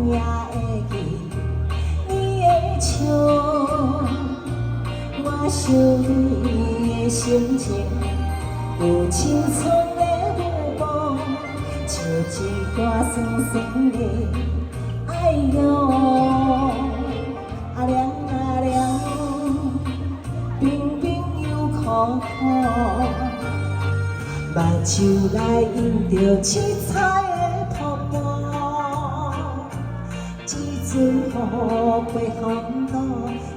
也会记你的笑，我想你的心情有青春的舞步，像一段酸酸的爱哟。啊凉啊凉，冰冰又苦苦，目睭内映着七彩的瀑布。一阵雨被风倒，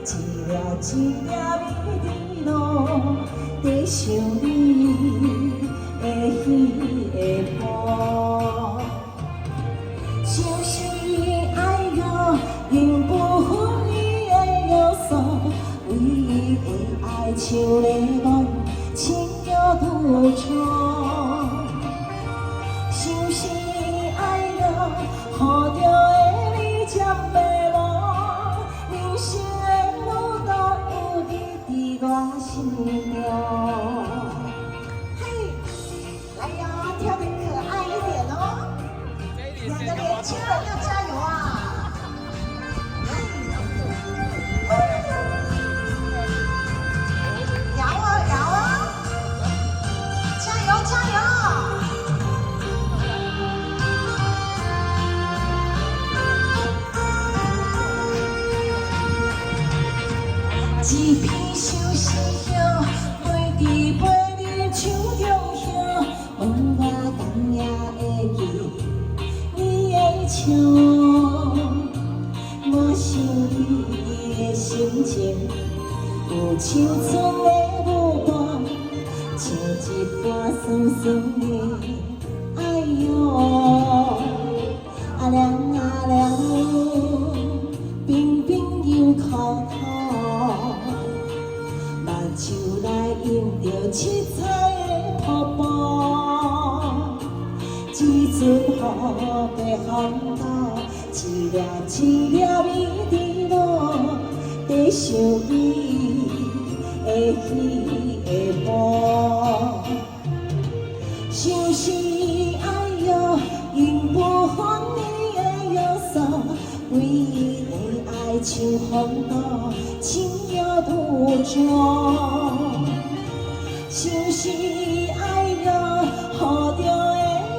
一粒一粒美滴落，在想你的彼个坡。想是爱哟，永不分离的约束，唯一的爱像迷梦，情有独钟。想是爱哟，护着的你渐迷惘，人生的路途有你伫我心中。嘿，来呀，跳得可爱一点哦！两个年轻人要加油啊！摇啊摇啊，加油加油！一片相思香，飞伫飞入手中香，问我敢也会记你的笑。我想你的心情有青春的舞步，像一段酸酸的爱哟。啊凉啊凉，冰冰又苦苦，目睭内映着七彩的瀑布。一阵雨被风倒，一粒一粒美滴落，在想你的彼个坡。想是爱哟，永不分离的约束，唯一的爱像风倒，情有独钟。想是爱哟，护着的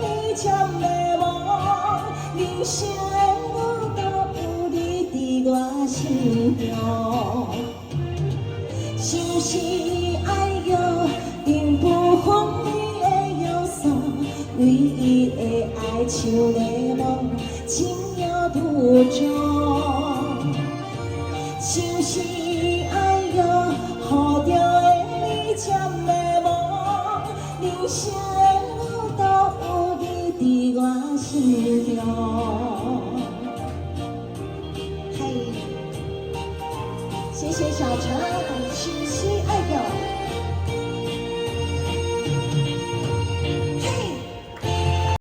你渐迷惘，人生的路途有你伫我心中。想是爱哟，永不分离的约束，唯一的爱像迷梦，情有独钟。想是爱哟，护着的你渐迷惘，人生的路途有你伫我心中。